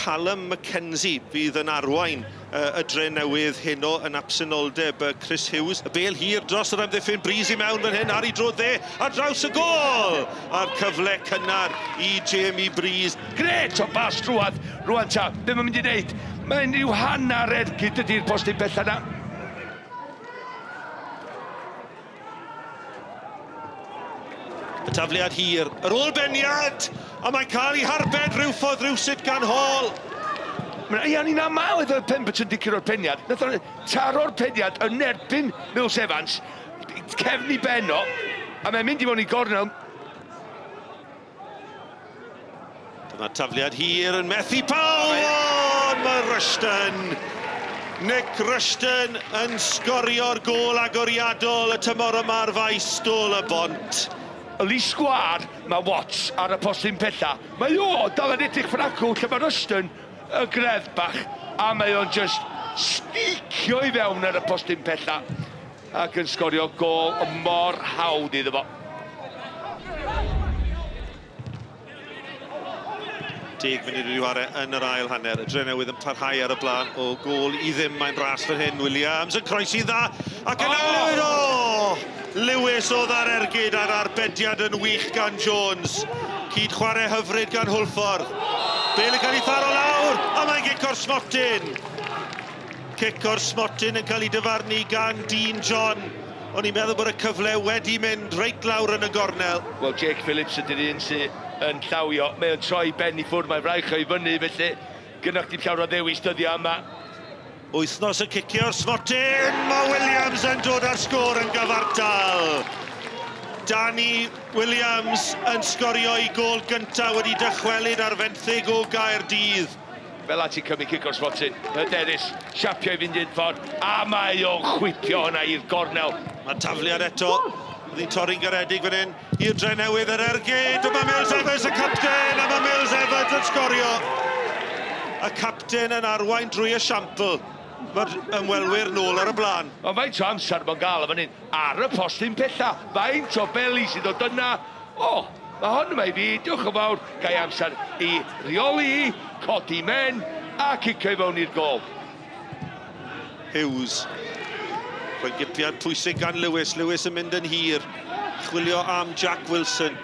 Callum Mackenzie fydd yn arwain y Drenewydd heno yn absenoldeb Chris Hughes. Y bel hir dros yr amddiffyn, Breeze i mewn fan hyn, Harry Drodd dde, ar draws y gol! A'r cyfle cynnar i Jamie Breeze. Gret o bas drwad, rwan ta, be mae'n mynd i wneud? Mae'n rhyw hanner ergyd ydy'r postyn bella na. Y tafliad hir, yr ôl-beniad, a mae'n cael ei harbed Hwlffordd rywsut gan Hall. Ian i'n amal oedd y Pemberton dicr o'r peniad. Nath o'n taro'r peniad yn erbyn Mills Evans, cefn i benno, a mae'n mynd i mewn i gornel. Dyma tafliad hir yn methu pawb, mae Rushton. Nick Rushton yn sgorio'r gol agoriadol y tymor yma'r faes stôl y bont. Yli sgwar, mae Watts ar y postyn pella. Mae o dal yn edrych ffracw lle mae Rushton y gredd bach. A mae o'n just snicio i fewn ar y postyn pella. Ac yn sgorio gol mor hawdd iddo fo. 10 munud wedi chwarae yn yr ail hanner. Y Drenewydd yn parhau ar y blaen o gol i ddim. Mae'n ras fan hyn. Williams yn croesi dda. Ac yn Lewis o! Lewis oedd ar ergyd ar arbediad yn wych gan Jones. Cyd chwarae hyfryd gan Hwlffordd. Bel yn cael ei tharo lawr. A mae'n gic o'r smotyn. Cic o'r smotyn yn cael ei dyfarnu gan Dean John. O'n i'n meddwl bod y cyfle wedi mynd reit lawr yn y gornel. Wel, Jake Phillips ydy'r un sy'n yn llawio. Mae o'n troi ben i ffwrdd, mae'n fraich o'i fyny, felly gynnwch chi llawer o ddewis dyddiau yma. Wythnos yn cicio'r smotyn, mae Williams yn dod ar sgôr yn gyfartal. Danny Williams yn sgorio i gol gyntaf wedi dychwelyd ar 20 o Gaerdydd. Fel at i cymryd cic o'r smotyn, hyderus, siapio i fynd i'n ffordd, a mae o'n chwipio hwnna i'r gornel. Mae tafliad eto, oedd hi'n torri'n garedig fan hyn, i'r Drenewydd yr ergyd, a mae Mills Evans y capten, a mae Mills Evans yn sgorio. Y capten yn arwain drwy y siampl. Mae'r ymwelwyr nôl ar y blaen. Ond faint o amser mae'n gael fan hyn ar y postyn pella. Faint o beli sydd o dyna. O, mae hon yma i fi, diolch yn fawr, gai amser i reoli, codi men a cicio i fewn i'r gol. Hughes. Rwy'n gipiad pwysig gan Lewis. Lewis yn mynd yn hir. Chwilio am Jack Wilson.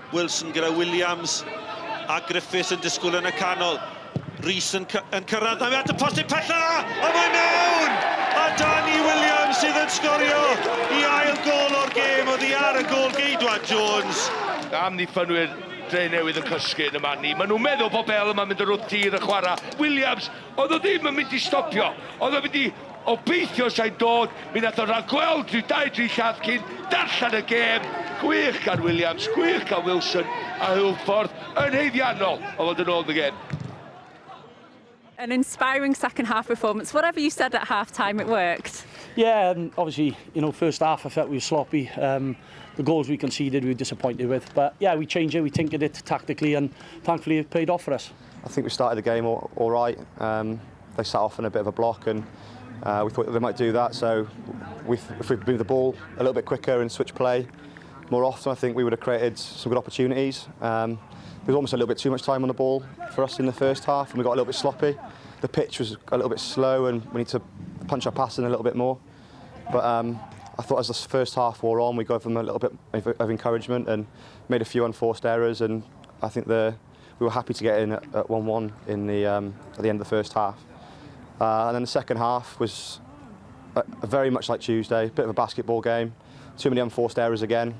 Wilson gyda Williams a Griffiths yn disgwyl yn y canol. Rhys yn cyrraedd am at y postyn pella, a mae mewn! A Danny Williams sydd yn sgorio i ail gol o'r gêm, oedd hi ar y gol geidwad Jones. Am ddiffynwyr Drenewydd yn cysgu yn y man ni. Maen nhw'n meddwl bod Bell yma'n mynd yn wrth tir y chwarae. Williams, oedd o ddim yn mynd i stopio. Oedd o mynd i obeithio sa'n dod. Mi nath o rhagweld rhyw 2-3 lladd cyn darllen y gêm. Gwych gan Williams, gwych gan Wilson a Hwlffordd yn heiddiannol o fod yn ôl y gêm. An inspiring second half performance. Whatever you said at half time, it worked. Yeah, and obviously, you know, first half I felt we were sloppy. The goals we conceded we were disappointed with. But yeah, we changed it, we tinkered it tactically, and thankfully it paid off for us. I think we started the game all right. They sat off in a bit of a block, and we thought they might do that. So if we moved the ball a little bit quicker and switch play more often, I think we would have created some good opportunities. There was almost a little bit too much time on the ball for us in the first half, and we got a little bit sloppy. The pitch was a little bit slow, and we need to punch our passing a little bit more. But I thought as the first half wore on, we gave them a little bit of encouragement and made a few unforced errors, and I think we were happy to get in at 1-1 in at the end of the first half. And then the second half was very much like Tuesday, a bit of a basketball game, too many unforced errors again.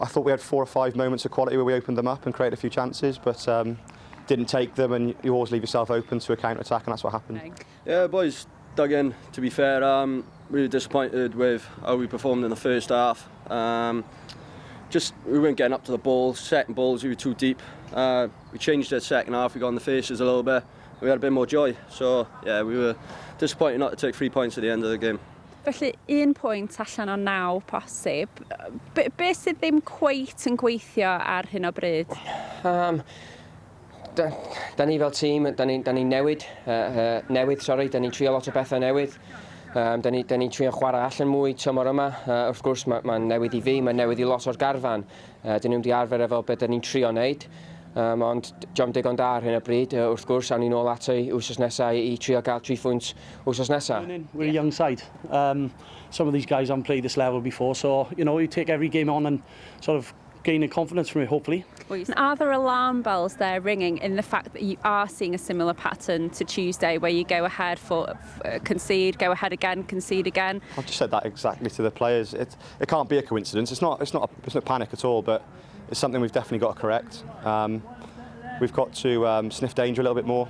I thought we had 4 or 5 moments of quality where we opened them up and created a few chances, but didn't take them, and you always leave yourself open to a counter-attack, and that's what happened. Yeah, boys dug in, to be fair. Really disappointed with how we performed in the first half. We weren't getting up to the ball. Second balls, we were too deep. We changed it second half, we got on the faces a little bit. We had a bit more joy, so yeah, we were disappointed not to take 3 points at the end of the game. Felly, 1 pwynt allan o 9 posib. Be sydd ddim cweit yn gweithio ar hyn o bryd? Da ni fel tîm, da ni newid, da ni'n trio lot o bethau newid. Da ni'n trio chwarae allan mwy tymor yma. Wrth gwrs, mae'n newid i fi, mae'n newid i lot o'r garfan. Da ni'n di arfer efo beth da ni'n trio wneud. Ond jom digon da ar hyn o bryd, wrth gwrs, awn ni nôl ato i wsos nesaf i trio gael 3 phwynt wsos nesaf. We're a young side. Some of these guys haven't played this level before, so you take every game on and sort of gain confidence from it, hopefully. Are there alarm bells there ringing in the fact that you are seeing a similar pattern to Tuesday, where you go ahead for concede, go ahead again, concede again? I've just said that exactly to the players. It can't be a coincidence. It's not panic at all, but it's something we've definitely got to correct. We've got to sniff danger a little bit more.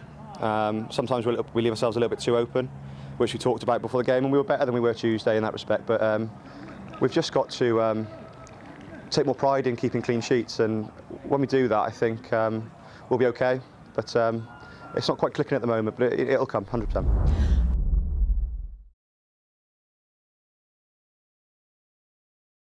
Sometimes we leave ourselves a little bit too open, which we talked about before the game, and we were better than we were Tuesday in that respect. But we've just got to take more pride in keeping clean sheets, and when we do that, I think we'll be okay. But it's not quite clicking at the moment, but it'll come, 100%.